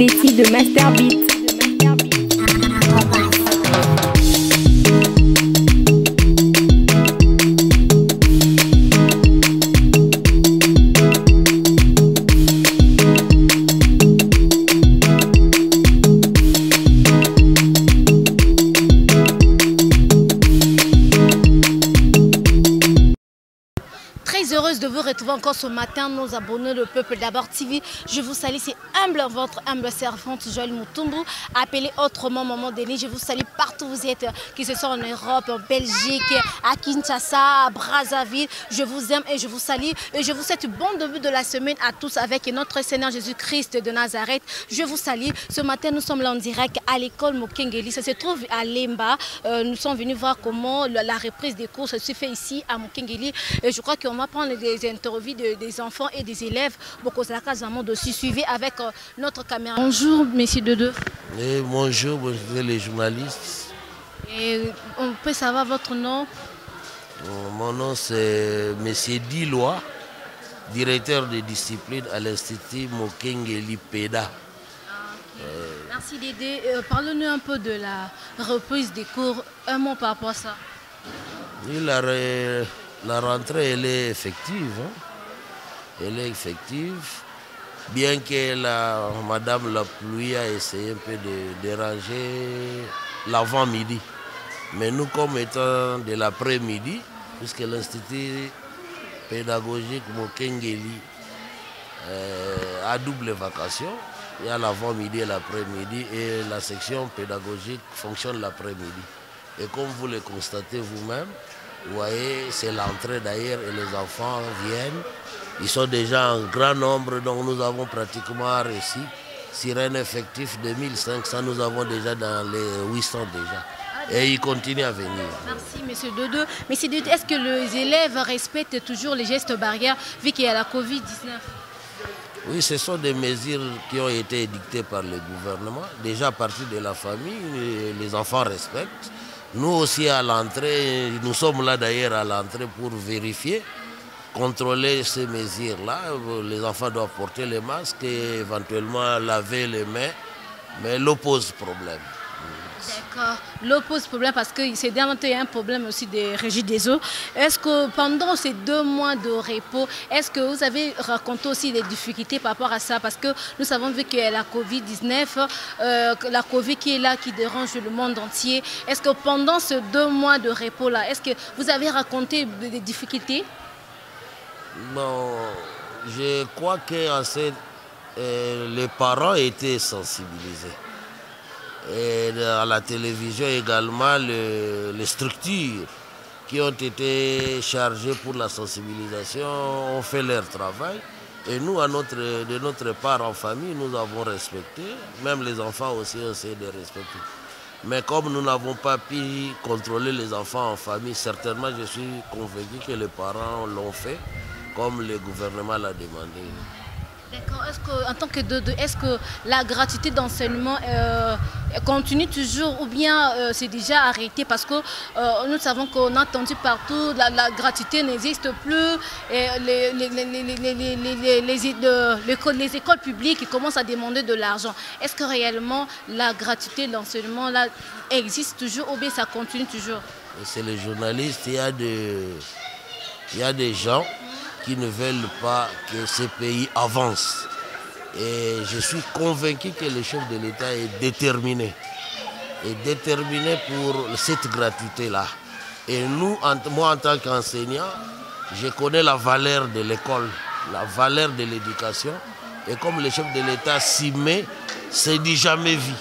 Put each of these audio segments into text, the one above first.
Letty de Masterbeat. Très heureuse de vous retrouver encore ce matin, nos abonnés, le peuple d'abord TV. Je vous salue, c'est votre humble servante Joël Moutumbu, appelée autrement Maman Denis. Je vous salue partout où vous êtes, que ce soit en Europe, en Belgique, à Kinshasa, à Brazzaville. Je vous aime et je vous salue et je vous souhaite bon début de la semaine à tous avec notre Seigneur Jésus-Christ de Nazareth. Je vous salue. Ce matin, nous sommes là en direct à l'école Mokengeli. Ça se trouve à Lemba. Nous sommes venus voir comment la reprise des cours se fait ici à Mokengeli. Et je crois qu'on va prendre des interviews des enfants et des élèves. Suivez avec notre caméra. Bonjour, messieurs Dodo. Et bonjour les journalistes. Et on peut savoir votre nom? Mon nom c'est Monsieur Dilois, directeur de discipline à l'Institut Mokengeli Peda. Merci d'aider. Parlez-nous un peu de la reprise des cours. Un mot par rapport à ça. Oui, la rentrée, elle est effective. Elle est effective. Bien que Madame la pluie a essayé un peu de déranger l'avant-midi. Mais nous, comme étant de l'après-midi, puisque l'Institut pédagogique Mokengeli a double vacation, il y a l'avant-midi et l'après-midi, et la section pédagogique fonctionne l'après-midi. Et comme vous le constatez vous-même, vous voyez, c'est l'entrée d'ailleurs et les enfants viennent. Ils sont déjà en grand nombre, donc nous avons pratiquement réussi. Sur un effectif de 1500, nous avons déjà dans les 800 déjà. Et ils continuent à venir. Merci, monsieur Dodo. Monsieur Dodo, est-ce que les élèves respectent toujours les gestes barrières vu qu'il y a la Covid-19? Oui, ce sont des mesures qui ont été édictées par le gouvernement. Déjà à partir de la famille, les enfants respectent. Nous aussi à l'entrée, nous sommes là d'ailleurs à l'entrée pour vérifier, contrôler ces mesures-là. Les enfants doivent porter les masques et éventuellement laver les mains, mais l'eau pose problème. D'accord. L'eau pose problème parce que c'est il y a un problème aussi des régies des eaux. Est-ce que pendant ces 2 mois de repos, est-ce que vous avez raconté aussi des difficultés par rapport à ça? Parce que nous avons vu qu'il y a la Covid-19, la Covid qui est là, qui dérange le monde entier. Est-ce que pendant ces 2 mois de repos-là, est-ce que vous avez raconté des difficultés? Bon, je crois que les parents étaient sensibilisés. Et à la télévision également, les structures qui ont été chargées pour la sensibilisation ont fait leur travail. Et nous, de notre part en famille, nous avons respecté. Même les enfants aussi ont essayé de respecter. Mais comme nous n'avons pas pu contrôler les enfants en famille, certainement je suis convaincu que les parents l'ont fait comme le gouvernement l'a demandé. D'accord. En tant que Dodo, est-ce que la gratuité d'enseignement continue toujours ou bien c'est déjà arrêté? Parce que nous savons qu'on a entendu partout, la gratuité n'existe plus. Et les écoles publiques commencent à demander de l'argent. Est-ce que réellement la gratuité d'enseignement là existe toujours ou bien ça continue toujours? C'est les journalistes, il y a des gens qui ne veulent pas que ce pays avance. Et je suis convaincu que le chef de l'État est déterminé. Pour cette gratuité-là. Et moi en tant qu'enseignant, je connais la valeur de l'école, la valeur de l'éducation. Et comme le chef de l'État s'y met, c'est du jamais vu.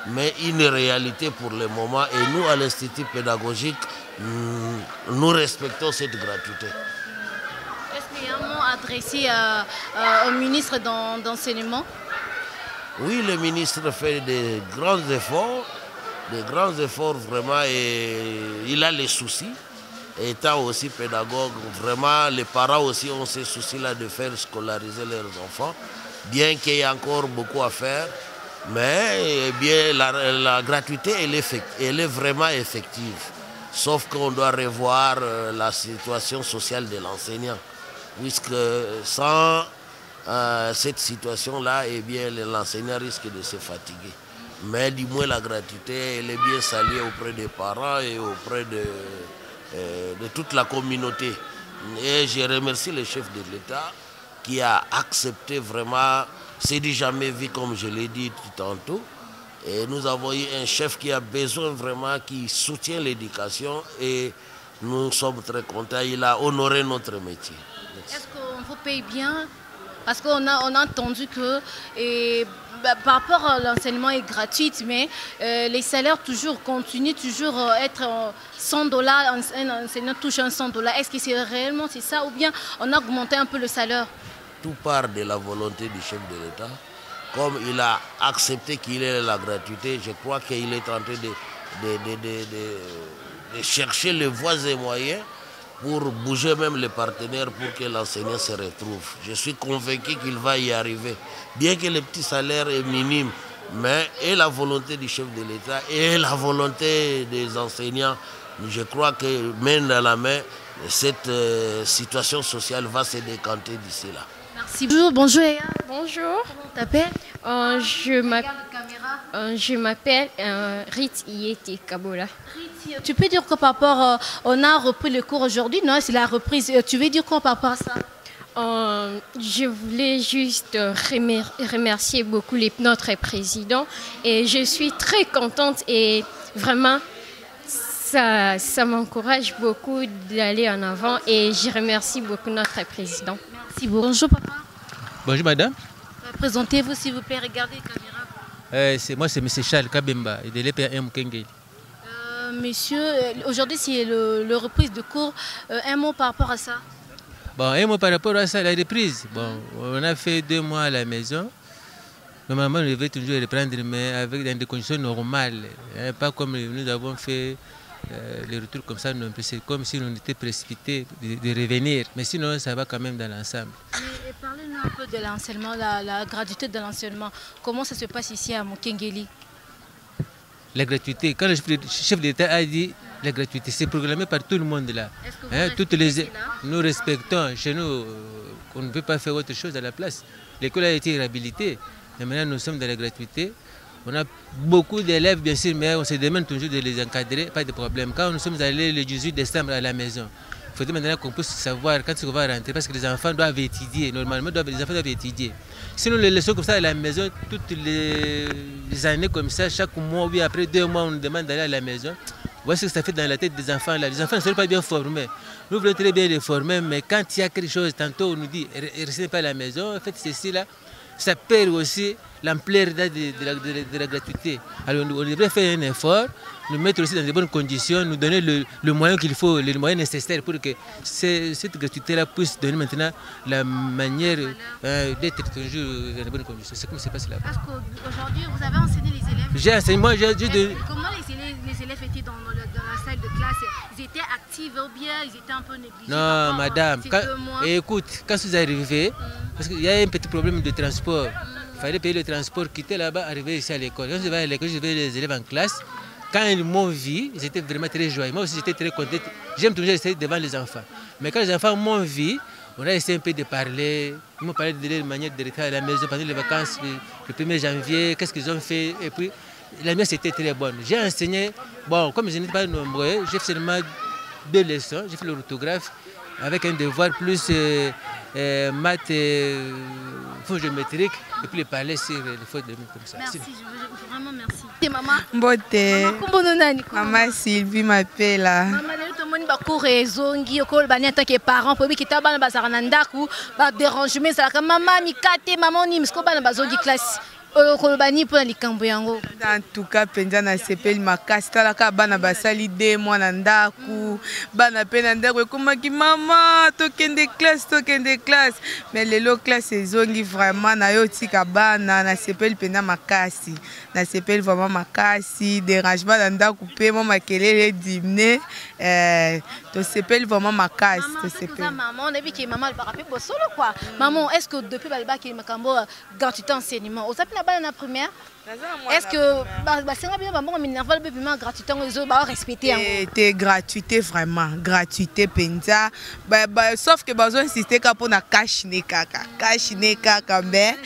Mais une réalité pour le moment. Et nous, à l'Institut pédagogique, nous respectons cette gratuité. Est-ce qu'il y a un mot adressé au ministre d'enseignement? Oui, le ministre fait des grands efforts vraiment, et il a les soucis. Étant aussi pédagogue, vraiment, les parents aussi ont ces soucis-là de faire scolariser leurs enfants, bien qu'il y ait encore beaucoup à faire. Mais bien, la gratuité, elle est vraiment effective. Sauf qu'on doit revoir la situation sociale de l'enseignant. Puisque sans cette situation-là, eh bien, l'enseignant risque de se fatiguer. Mais du moins, la gratuité, elle est bien saluée auprès des parents et auprès de toute la communauté. Et je remercie le chef de l'État qui a accepté vraiment, c'est du jamais vu comme je l'ai dit tout tantôt. Et nous avons eu un chef qui a besoin vraiment, qui soutient l'éducation et nous sommes très contents. Il a honoré notre métier. Est-ce qu'on vous paye bien? Parce qu'on a entendu que par rapport à l'enseignement est gratuit, mais les salaires continuent toujours à être $100. Un enseignant touche un $100. Est-ce que c'est réellement ça ou bien on a augmenté un peu le salaire? Tout part de la volonté du chef de l'État. Comme il a accepté qu'il ait la gratuité, je crois qu'il est en train de chercher les voies et moyens pour bouger même les partenaires pour que l'enseignant se retrouve. Je suis convaincu qu'il va y arriver. Bien que le petit salaire est minime, mais et la volonté du chef de l'État et la volonté des enseignants, je crois que main dans la main, cette situation sociale va se décanter d'ici là. Merci. Bonjour. Bonjour. Comment tu t'appelles? Je m'appelle Rit Ieti Kabola. Tu peux dire quoi par rapport, on a repris le cours aujourd'hui, non? C'est la reprise. Tu veux dire quoi par rapport à ça? Je voulais juste remercier beaucoup notre président et je suis très contente et vraiment ça m'encourage beaucoup d'aller en avant et je remercie beaucoup notre président. Merci beaucoup. Bonjour papa. Bonjour madame. Présentez-vous s'il vous plaît, regardez la caméra. Moi c'est M. Charles Kabemba de l'EPM Kengeli. Monsieur, aujourd'hui c'est le reprise de cours. Un mot par rapport à ça? Bon, un mot par rapport à ça, la reprise. Bon, on a fait 2 mois à la maison. Normalement, on devait toujours reprendre, mais avec dans des conditions normales. Hein, pas comme nous avons fait les retours comme ça. C'est comme si on était précipité de revenir. Mais sinon, ça va quand même dans l'ensemble. Parlez-nous un peu de l'enseignement, la gratuité de l'enseignement. Comment ça se passe ici à Mokengeli? La gratuité, quand le chef d'État a dit la gratuité, c'est programmé par tout le monde là. Nous respectons, chez nous, on ne peut pas faire autre chose à la place. L'école a été réhabilitée, et maintenant nous sommes dans la gratuité. On a beaucoup d'élèves bien sûr, mais on se demande toujours de les encadrer, pas de problème. Quand nous sommes allés le 18 décembre à la maison, il faut maintenant qu'on puisse savoir quand on va rentrer, parce que les enfants doivent étudier, normalement les enfants doivent étudier. Si nous les laissons comme ça à la maison, toutes les années comme ça, chaque mois, oui, après 2 mois, on nous demande d'aller à la maison. Voici ce que ça fait dans la tête des enfants là. Les enfants ne sont pas bien formés. Nous voulons très bien les former, mais quand il y a quelque chose, tantôt on nous dit, restez pas à la maison, faites ceci là. Ça perd aussi l'ampleur de la gratuité. Alors on devrait faire un effort, nous mettre aussi dans de bonnes conditions, nous donner le moyen qu'il faut, les moyens nécessaires pour que cette gratuité-là puisse donner maintenant la manière d'être toujours dans de bonnes conditions. C'est comme ça se passe là-bas. Parce qu'aujourd'hui, vous avez enseigné les élèves. J'ai enseigné, moi j'ai Comment les élèves étaient dans la salle de classe? Ils étaient actifs ou bien ils étaient un peu négligés? Non, madame, écoute, quand vous arrivez, parce qu'il y a un petit problème de transport. Il fallait payer le transport, quitter là-bas, arriver ici à l'école. Quand je vais à l'école, je vais les élèves en classe. Quand ils m'ont vu, ils étaient vraiment très joyeux. Moi aussi, j'étais très content. J'aime toujours rester devant les enfants. Mais quand les enfants m'ont vu, on a essayé un peu de parler. Ils m'ont parlé de leur manière de rentrer à la maison pendant les vacances, le 1er janvier, qu'est-ce qu'ils ont fait. Et puis, la mienne, c'était très bonne. J'ai enseigné, bon, comme je n'étais pas nombreux, j'ai fait seulement 2 leçons. J'ai fait l'orthographe avec un devoir plus maths et fonds géométriques, et puis les parler sur les fautes de comme ça. Merci, vraiment merci. Et maman? Mbote. Maman Sylvie m'appelle. Maman, tout le monde va courir, zongi, okol, bani en tant que parent, pour que ta bana bazaranda ku, ba dérangement, ça la maman mikate, maman ni misko bana bazongi classe. En tout cas, penza na sepeli makasi talaka bana basali 2 mois na ndaku bana pe na ndaku ekomaki mama tokende classe mais lelo classe ezongi vraiment na yo tika bana na sepeli penza makasi na sepeli vraiment makasi dérangement na ndaku pe mama makelele dimne tosepeli vraiment makasi tosepeli. Maman, on a vu que maman elle va rappeler solo quoi. Maman, est-ce que depuis balba qui makambo gratuité enseignement, on s'appelle la balle en première? Est-ce que c'est bien maman minerval bébiment gratuité on les va respecter t'es gratuité vraiment, gratuité penza. Sauf que besoin insister pour na cash ne kaka mais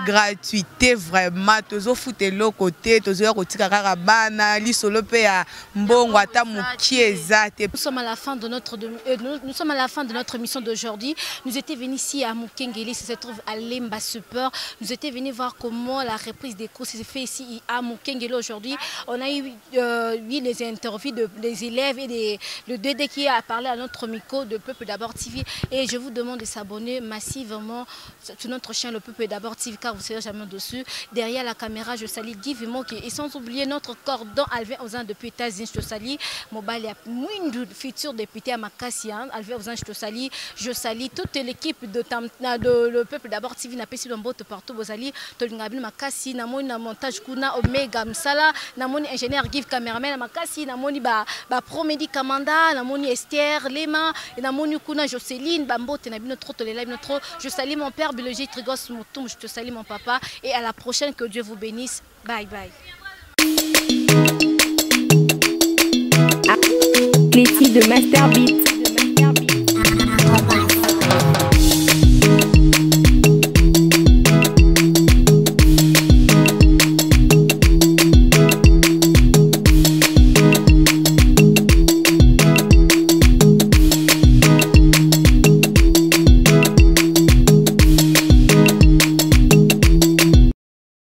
gratuité vraiment toujours foutre l'autre côté, toujours kotika kaka bana li solo pe ya mbongo ata mukieza. Nous sommes à la fin de notre mission d'aujourd'hui. Nous étions venus ici à Mukengeli, ça se trouve à Lemba Super. Nous étions venus voir comment la reprise des cours s'est fait ici à Mukengeli aujourd'hui. On a eu les interviews des élèves et le DD qui a parlé à notre micro de Peuple d'abord TV. Et je vous demande de s'abonner massivement sur notre chaîne Le Peuple d'abord TV car vous ne serez jamais dessus. Derrière la caméra, je salue Guy Vimoki et sans oublier notre cordon Alvin Ozan depuis États-Unis. Je salue Mobile Mwindu, futur député à Makassian, Alvin Ozan. Je salue toute l'équipe de Le Peuple d'abord TV. N'a pas si l'on partout. Vous allez Tolingabil Makassi, Namoni na montage Kuna Omega Msala, Namoni ingénieur Give caméraman Makassi, Namoni ba Promedi Kamanda, Namoni Esther Lema, Namoni Kuna Jocelyne, Bambo Tenabino trop trop. Je salue mon père biologie Trigos Moutoum, je te salue mon papa et à la prochaine, que Dieu vous bénisse. Bye bye. Cléty de Masterbeat.